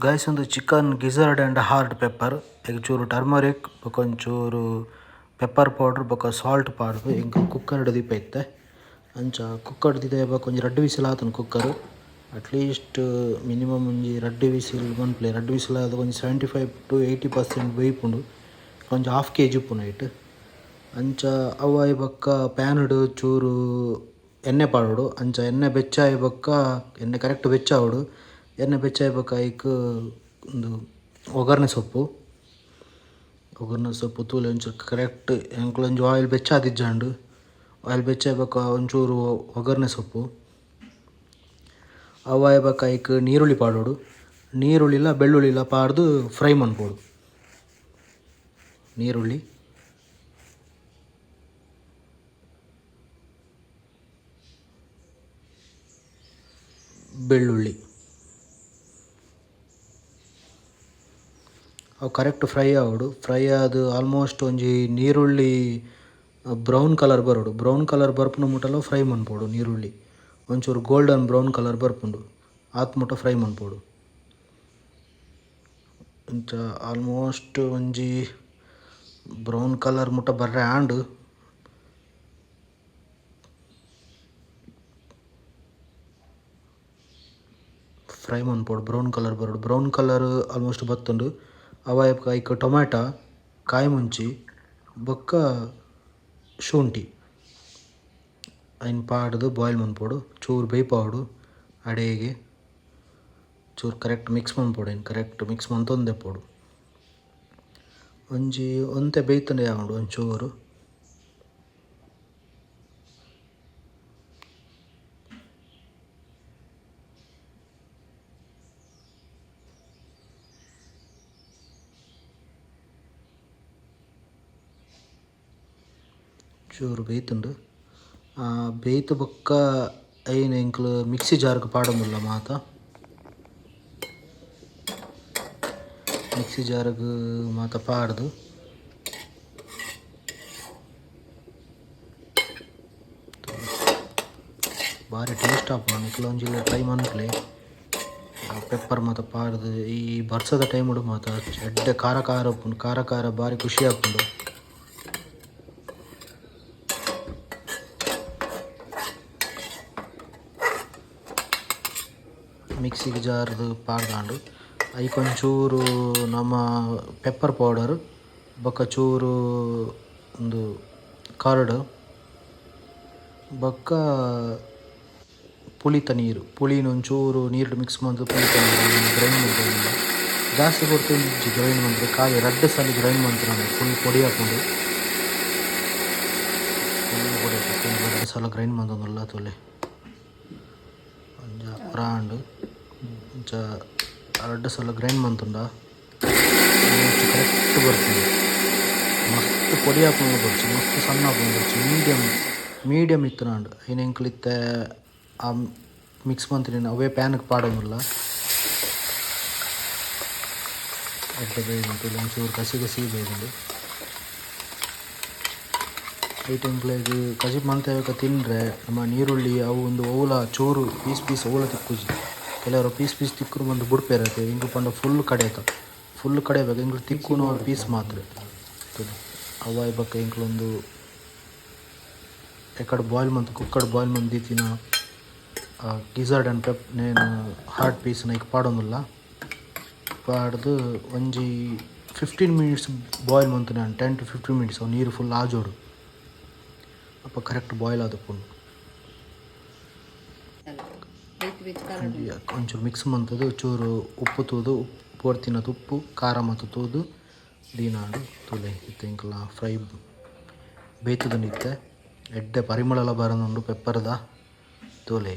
guys ಒಂದು chicken ಗಿಝರ್ಡ್ and hard pepper ಚೂರು turmeric ಬೊಕೊಂಚೂರು pepper powder ಬೊಕ ಸಾಲ್ಟ್ ಪಾಡ್ದು ಇಂಕ ಕುಕ್ಕರ್ಡ್ ದೀಪ ಇತ್ತೆ ಅಂಚ ಕುಕ್ಕರ್ಡ್ ದಿದೆ ಒಂಜಿ 2 ವಿಸಿಲ್ ಆತುಂಡು ಕುಕ್ಕರ್ ಅಟ್ಲೀಸ್ಟ್ ಮಿನಿಮಮ್ ಒಂಜಿ 2 ವಿಸಿಲ್ ಮನ್ಪುಲೆ 2 ವಿಸಿಲ್ ಆದ್ ಒಂಜಿ 75 to 80% ಬೇಯ್ಪುಂಡು ಒಂಜಿ ಹಾಫ್ kg ಉಪ್ಪುನ ಐಟ್ ಅಂಚ ಅವಾಯಿ ಬೊಕ್ಕ ಪ್ಯಾನ್ಡ್ ಚೂರು ಎಣ್ಣೆ ಪಾಡೋಡು ಅಂಚ ಎಣ್ಣೆ ಬೆಚ್ಚಾಯಿ ಬೊಕ್ಕ ಎಣ್ಣೆ ಕರೆಕ್ಟ್ ಬೆಚ್ಚಾವಡು ಎಣ್ಣೆ ಬೆಚ್ಚಾಯಿ ಬೊಕ್ಕ ಐಕ್ ಒಂದು ಒಗ್ಗರಣೆ ಸೊಪ್ಪು ತೂಲೆ ಒಂಚೂರು ಕರೆಕ್ಟ್ ಎಂಕ್ಲೊಂಜಿ ಆಯಿಲ್ ಬೆಚ್ಚಾದಿಜ್ಜಾಂಡು ಆಯಿಲ್ ಬೆಚ್ಚಾಯಿ ಬೊಕ್ಕ ಒಂಚೂರು ಒಗ್ಗರಣೆ ಸೊಪ್ಪು ಅವಾಯಿ ಬೊಕ್ಕ ಐಕ್ ನೀರುಳ್ಳಿ ಪಾಡೋಡು ನೀರುಳ್ಳಿಲ ಬೆಳ್ಳುಳ್ಳಿಲ ಪಾಡ್ದು ಫ್ರೈ ಮನ್ಪೋಡು ನೀರುಳ್ಳಿ ಬೆಳ್ಳುಳ್ಳಿ ಅವು ಕರೆಕ್ಟ್ ಫ್ರೈ ಆವಡು ಫ್ರೈ ಆದ್ ಆಲ್ಮೋಸ್ಟ್ ಒಂಜಿ ನೀರುಳ್ಳಿ ಬ್ರೌನ್ ಕಲರ್ ಬರೋಡು ಬ್ರೌನ್ ಕಲರ್ ಬರ್ಪುನ ಮುಟ್ಟಲ ಫ್ರೈ ಮನ್ಪೋಡು ನೀರುಳ್ಳಿ ಒಂಚೂರು ಗೋಲ್ಡನ್ ಬ್ರೌನ್ ಕಲರ್ ಬರ್ಪುಂಡು ಆತ್ ಮುಟ್ಟ ಫ್ರೈ ಮನ್ಪೋಡು ಅಂಚ ಆಲ್ಮೋಸ್ಟ್ ಒಂಜಿ ಬ್ರೌನ್ ಕಲರ್ ಮುಟ್ಟ ಬರ್ರೆ ಆಂಡ್ ಫ್ರೈ ಮನ್ಪೋಡು ಬ್ರೌನ್ ಕಲರ್ ಬರೋಡು ಬ್ರೌನ್ ಕಲರ್ ಆಲ್ಮೋಸ್ಟ್ ಬತ್ತುಂಡು ಅವಾಯಿ ಐಕ್ ಟೊಮ್ಯಾಟೊ ಕಾಯಿ ಮುಂಚಿ ಬೊಕ್ಕ ಶುಂಠಿ ಐನ್ ಪಾಡ್ದು ಬಾಯ್ಲ್ ಮನ್ಪೋಡು ಚೂರು ಬೇಯ್ಪಾವಡು ಅಡೆಗೆ ಚೂರು ಕರೆಕ್ಟ್ ಮಿಕ್ಸ್ ಮನ್ಪೋಡು ಐನ್ ಕರೆಕ್ಟ್ ಮಿಕ್ಸ್ ಮಂತೊಂದೆಪ್ಪೋಡು ಒಂಜಿ ಒಂತೆ ಬೇಯ್ತುಂಡೆ ಆವಡು ಒಂಚೂರು ಚೂರು ಬೇಯ್ತುಂಡು ಬೇಯ್ತು ಬೊಕ್ಕ ಐನ್ ಎಂಕ್ಲು ಮಿಕ್ಸಿ ಜಾರ್ಗ್ ಪಾಡೊಂದುಲ್ಲ ಮಾತ ಮಿಕ್ಸಿ ಜಾರ್ಗ್ ಮಾತ ಪಾಡ್ದು ಭಾರಿ ಟೇಸ್ಟ್ ಆಪುಂಡು ನಿಕ್ಲ ಒಂಜಿಲ್ಲ ಟ್ರೈ ಮನ್ಪುಲೆ ಪೆಪ್ಪರ್ ಮಾತ ಪಾಡ್ದು ಈ ಬರ್ಸದ ಟೈಮುಡು ಮಾತ ಎಡ್ಡೆ ಖಾರ ಖಾರ ಉಪ್ಪುಂಡು ಖಾರ ಖಾರ ಭಾರಿ ಖುಷಿ ಆಪುಂಡು ಮಿಕ್ಸಿಗೆ ಜಾರ್ದು ಪಾಡ್ದಾಂಡು ಐಕೊಂಚೂರು ನಮ್ಮ ಪೆಪ್ಪರ್ ಪೌಡರ್ ಬೊಕ್ಕ ಚೂರು ಒಂದು ಕರ್ಡ್ ಬೊಕ್ಕ ಪುಳಿತ ನೀರು ಪುಳಿನ ಒಂಚೂರು ನೀರು ಮಿಕ್ಸ್ ಮಂತ್ ಪುಳಿತ ನೀರು ಗ್ರೈಂಡ್ ಮಾಡ್ಕೊಂಡು ಜಾಸ್ತಿ ಕೊಟ್ಟು ಗ್ರೈಂಡ್ ಮಾಡಿದ್ರೆ ಖಾಲಿ 2 ಸಲ ಗ್ರೈಂಡ್ ಮಾಡ್ತಾರೆ ಫುಲ್ ಪೊಡಿ ಹಾಕೊಂಡು ಫುಲ್ ಪೊಡಿ ಹಾಕೊಂಡು 2 ಸಲ ಗ್ರೈಂಡ್ ಮಾಡೋದಲ್ಲ ತೊಲೆ ಒಂಜ ಪ್ರಾಂಡ್ ಇಂಚ 2 ಸಲ ಗ್ರೈಂಡ್ ಮಂತುಂಡ ಕರೆಕ್ಟ್ ಬರ್ತೀನಿ ಮಸ್ತ್ ಪೊಡಿ ಹಾಕೊಂಡು ಬರ್ಚಿ ಮಸ್ತ್ ಸಣ್ಣ ಹಾಕೊಂಡು ಬರ್ಚಿ ಮೀಡಿಯಮ್ ಇತ್ತು ನಾಂಡು ಐನು ಎಂಕ್ಲಿತ್ತೆ ಆ ಮಿಕ್ಸ್ ಮಂತಿನ ಅವೇ ಪ್ಯಾನ್ಗೆ ಪಾಡೋದಿಲ್ಲ ಎಡ್ಡೆ ಬೇಯ್ದುಂಟು ಒಂಚೂರು ಕಸಿ ಬೇಯ್ದುಂಡು ಐಟೆಂಕ್ಲೆಗ್ ಕಸಿ ಮಂತೇಕ ತಿಂದರೆ ನಮ್ಮ ನೀರುಳ್ಳಿ ಅವು ಒಂದು ಓಲ ಚೂರು ಪೀಸ್ ಓಲ ತಿಕ್ಕುಜಿ ಕೆಲವರು ಪೀಸ್ ತಿಕ್ಕರು ಬಂದು ಬುಡ್ಪೇರತ್ತೆ ಹಿಂಗೆ ಪಂಡ ಫುಲ್ ಕಡೆಯಬೇಕು ಹಿಂಗೆ ತಿಕ್ಕುನು ಪೀಸ್ ಮಾತ್ರ ಅವಾಯಿ ಬಕ್ಕ ಇಂಕ್ಲೊಂದು ಎಕಡೆ ಬಾಯ್ಲ್ ಮಂತ್ ಕುಕ್ಕಡ್ ಬಾಯ್ಲ್ ಮಂತ್ ದೀತಿನ ಗಿಝರ್ಡ್ ಆ್ಯಂಡ್ ನೇನು ಹಾರ್ಡ್ ಪೀಸ್ನ ಈಗ ಪಾಡೋದಿಲ್ಲ ಪಾಡ್ದು ಒಂಜಿ 15 ಮಿನಿಟ್ಸ್ ಬಾಯ್ಲ್ ಮಂತು ನಾನು 10 to 15 ಮಿನಿಟ್ಸ್ ಅವು ನೀರು ಫುಲ್ ಆಜೋಡು ಅಪ್ಪ ಕರೆಕ್ಟ್ ಬಾಯ್ಲ್ ಆದಪ್ಪುಂಡು ಒಂಚೂರು ಮಿಕ್ಸ್ ಮಂತದ್ದು ಚೂರು ಉಪ್ಪು ತೂದು ಪೋರ್ತಿನದು ಉಪ್ಪು ಖಾರ ಮತ್ತು ತೂದು ದೀನಾಡು ತುಲೆ ಇತ್ತೆ ಇಂಕಲ ಫ್ರೈ ಬೇಯ್ತುದು ನಿತ್ತೆ ಎಡ್ಡೆ ಪರಿಮಳ ಎಲ್ಲ ಬರೋದುಂಡು ಪೆಪ್ಪರ್ದ ತೋಲೆ